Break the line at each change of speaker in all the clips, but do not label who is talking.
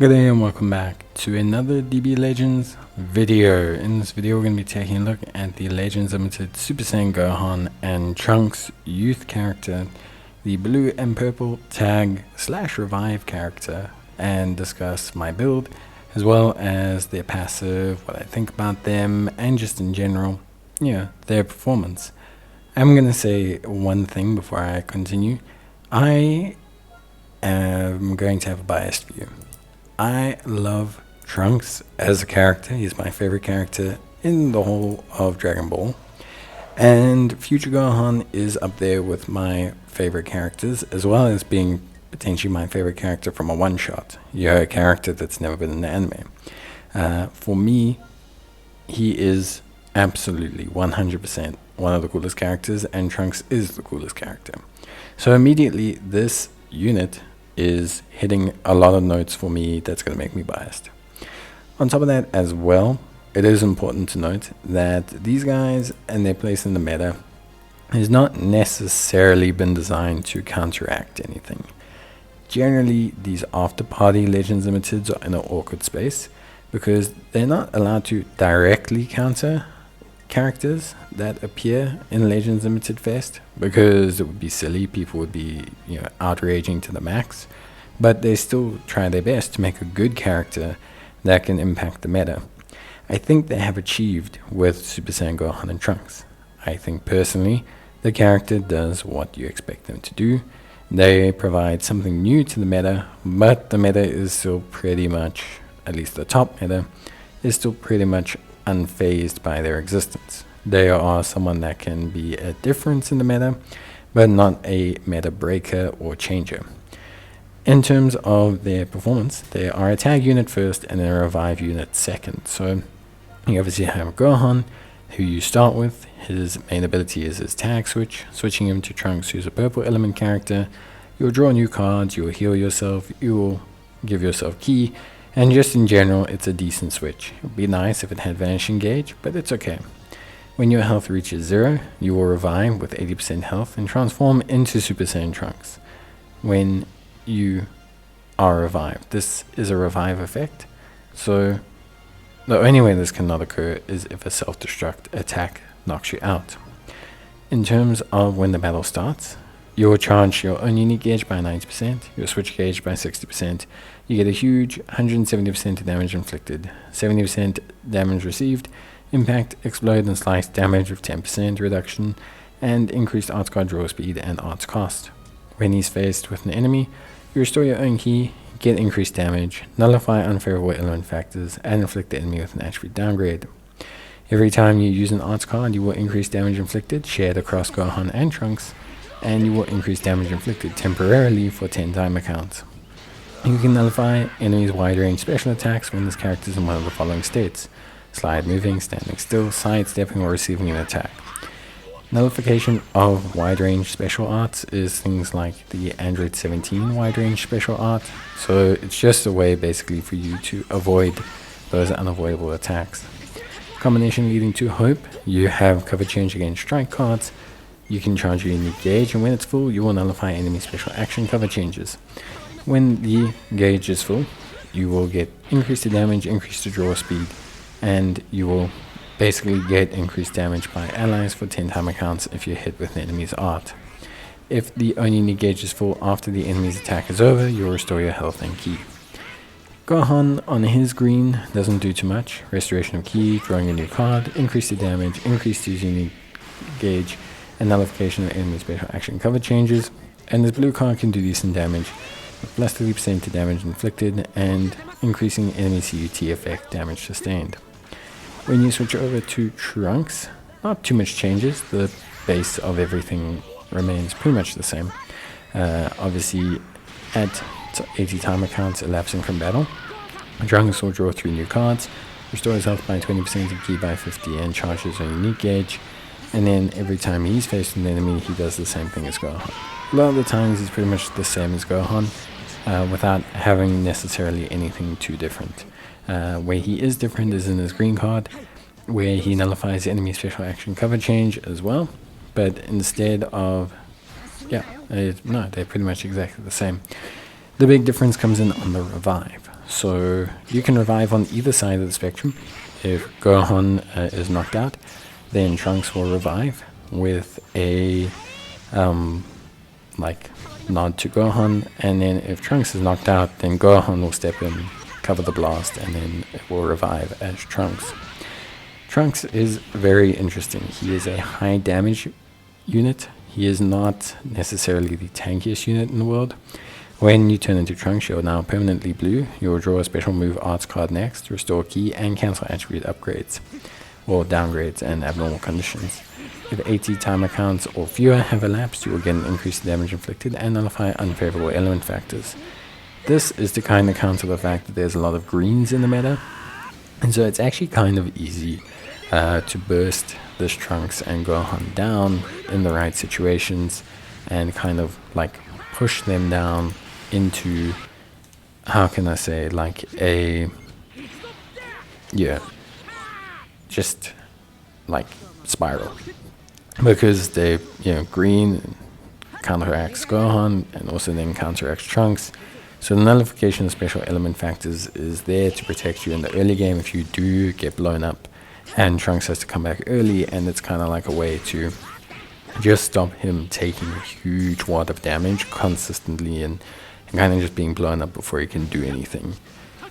Good day and welcome back to another DB Legends video. In this video we're going to be taking a look at the Legends Limited Super Saiyan Gohan and Trunks youth character, the blue and purple tag / revive character, and discuss my build as well as their passive, what I think about them, and just in general, their performance. I'm going to say one thing before I continue. I am going to have a biased view. I love Trunks as a character. He's my favorite character in the whole of Dragon Ball. And Future Gohan is up there with my favorite characters, as well as being potentially my favorite character from a one-shot. You're a character that's never been in the anime. For me, he is absolutely 100% one of the coolest characters, and Trunks is the coolest character. So immediately, this unit is hitting a lot of notes for me that's going to make me biased. On top of that as well, it is important to note that these guys and their place in the meta has not necessarily been designed to counteract anything. Generally, these after party Legends Limiteds are in an awkward space because they're not allowed to directly counter characters that appear in Legends Limited Fest, because it would be silly. People would be outraging to the max, but they still try their best to make a good character that can impact the meta. I think they have achieved with Super Saiyan Gohan and Trunks. I think personally the character does what you expect them to do. They provide something new to the meta, but the meta is still pretty much, at least the top meta, is still pretty much unfazed by their existence. They are someone that can be a difference in the meta, but not a meta breaker or changer. In terms of their performance, they are a tag unit first and a revive unit second. So you obviously have Gohan, who you start with. His main ability is his tag switch, switching him to Trunks, who's a purple element character. You'll draw new cards, you'll heal yourself, you will give yourself ki, and just in general, it's a decent switch. It would be nice if it had Vanishing Gauge, but it's okay. When your health reaches 0, you will revive with 80% health and transform into Super Saiyan Trunks when you are revived. This is a revive effect, so the only way this cannot occur is if a self-destruct attack knocks you out. In terms of when the battle starts, you will charge your own unique gauge by 90%, your switch gauge by 60%. You get a huge 170% damage inflicted, 70% damage received, impact, explode, and slice damage with 10% reduction, and increased arts card draw speed and arts cost. When he's faced with an enemy, you restore your own ki, get increased damage, nullify unfavorable element factors, and inflict the enemy with an attribute downgrade. Every time you use an arts card, you will increase damage inflicted, shared across Gohan and Trunks, and you will increase damage inflicted temporarily for 10 timer counts. You can nullify enemies' wide range special attacks when this character is in one of the following states: slide, moving, standing still, sidestepping, or receiving an attack. Nullification of wide range special arts is things like the Android 17 wide range special art, so it's just a way basically for you to avoid those unavoidable attacks. Combination leading to hope: you have cover change against strike cards. You can charge your unique gauge, and when it's full, you will nullify enemy special action cover changes. When the gauge is full, you will get increased damage, increased draw speed, and you will basically get increased damage by allies for 10 timer counts if you're hit with an enemy's art. If the own unique gauge is full after the enemy's attack is over, you'll restore your health and ki. Gohan on his green doesn't do too much. Restoration of ki, drawing a new card, increase the damage, increase his unique gauge, and nullification of enemy special action cover changes. And this blue card can do decent damage, with plus 30% to damage inflicted and increasing enemy CUT effect damage sustained. When you switch over to Trunks, not too much changes. The base of everything remains pretty much the same. Obviously, at 80 timer counts elapsing from battle, Trunks will draw 3 new cards, restore his health by 20% and ki by 50, and charges a unique gauge. And then every time he's faced an enemy, he does the same thing as Gohan. A lot of the times he's pretty much the same as Gohan, without having necessarily anything too different. Where he is different is in his green card, where he nullifies enemy special action cover change as well. But instead of, no, they're pretty much exactly the same. The big difference comes in on the revive. So you can revive on either side of the spectrum. If Gohan is knocked out, then Trunks will revive with a like nod to Gohan, and then if Trunks is knocked out, then Gohan will step in, cover the blast, and then it will revive as Trunks. Trunks is very interesting. He is a high damage unit. He is not necessarily the tankiest unit in the world. When you turn into Trunks, you're now permanently blue. You'll draw a special move arts card next, restore key, and cancel attribute upgrades, or downgrades and abnormal conditions. If 80 timer counts or fewer have elapsed, you will get an increased damage inflicted and nullify unfavorable element factors. This is to kind of counter the fact that there's a lot of greens in the meta, and so it's actually kind of easy to burst this Trunks and Gohan down in the right situations and kind of like push them down into, how can I say, like a, yeah, just like spiral. Because they, green counteracts Gohan and also then counteracts Trunks. So the nullification of special element factors is there to protect you in the early game if you do get blown up and Trunks has to come back early, and it's kind of like a way to just stop him taking a huge wad of damage consistently and kind of just being blown up before he can do anything.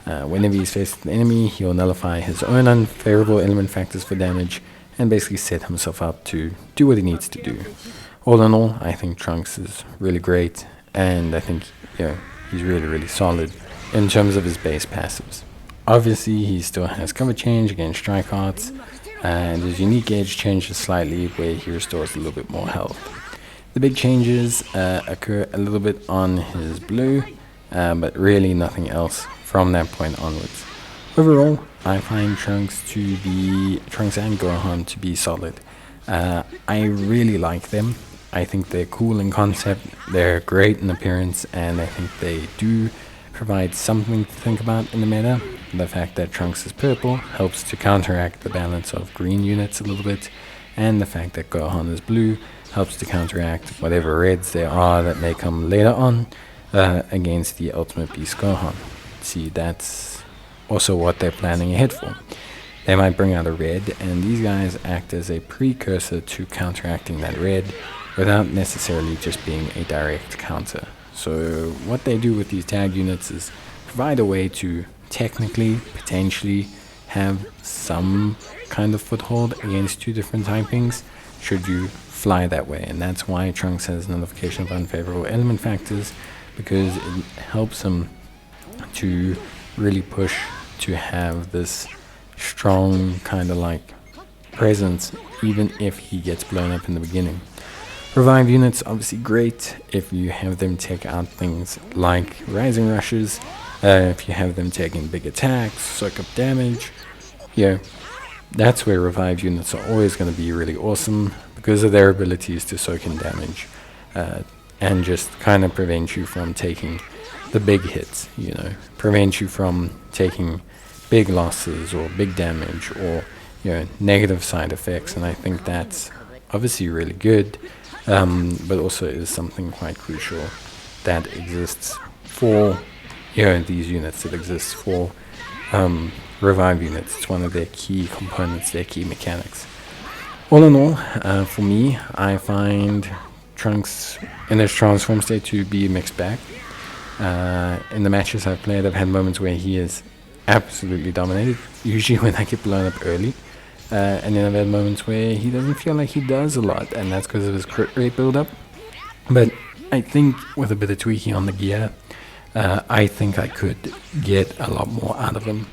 Whenever he's faced an enemy, he'll nullify his own unfavorable element factors for damage and basically set himself up to do what he needs to do. All in all, I think Trunks is really great, and I think he's really, really solid in terms of his base passives. Obviously, he still has cover change against strike arts, and his unique gauge changes slightly where he restores a little bit more health. The big changes occur a little bit on his blue, but really nothing else from that point onwards. Overall, I find Trunks and Gohan to be solid. I really like them. I think they're cool in concept, they're great in appearance, and I think they do provide something to think about in the meta. The fact that Trunks is purple helps to counteract the balance of green units a little bit, and the fact that Gohan is blue helps to counteract whatever reds there are that may come later on against the Ultimate Beast Gohan. See, that's also what they're planning ahead for. They might bring out a red, and these guys act as a precursor to counteracting that red without necessarily just being a direct counter. So what they do with these tag units is provide a way to technically, potentially, have some kind of foothold against two different typings should you fly that way. And that's why Trunks has nullification of unfavorable element factors, because it helps him to really push to have this strong kind of like presence even if he gets blown up in the beginning. Revive units obviously great if you have them take out things like rising rushes, if you have them taking big attacks, soak up damage. That's where revive units are always going to be really awesome because of their abilities to soak in damage and just kind of prevent you from taking the big hits, prevent you from taking big losses or big damage or negative side effects. And I think that's obviously really good, but also is something quite crucial that exists for these units. It exists for revive units. It's one of their key components, their key mechanics. All in all, for me, I find Trunks in his transform state to be a mixed bag. In the matches I've played, I've had moments where he is absolutely dominated, usually when I get blown up early. And then I've had moments where he doesn't feel like he does a lot, and that's because of his crit rate build-up. But I think with a bit of tweaking on the gear, I think I could get a lot more out of him.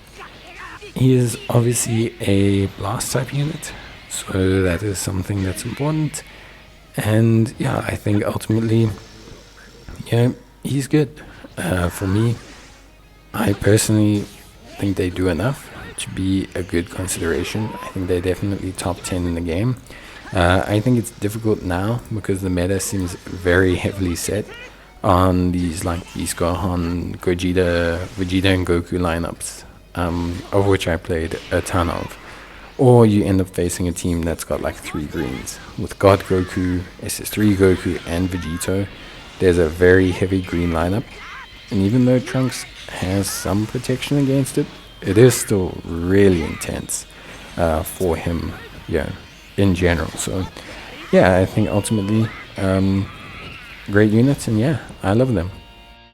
He is obviously a blast type unit, so that is something that's important. And I think ultimately, he's good. For me, I personally think they do enough to be a good consideration. I think they're definitely top 10 in the game. I think it's difficult now because the meta seems very heavily set on these like Beast Gohan, Vegeta and Goku lineups, of which I played a ton of. Or you end up facing a team that's got like 3 greens. With God Goku, SS3 Goku, and Vegito, there's a very heavy green lineup. And even though Trunks has some protection against it, it is still really intense for him, yeah, in general. So, yeah, I think ultimately great units, and yeah, I love them.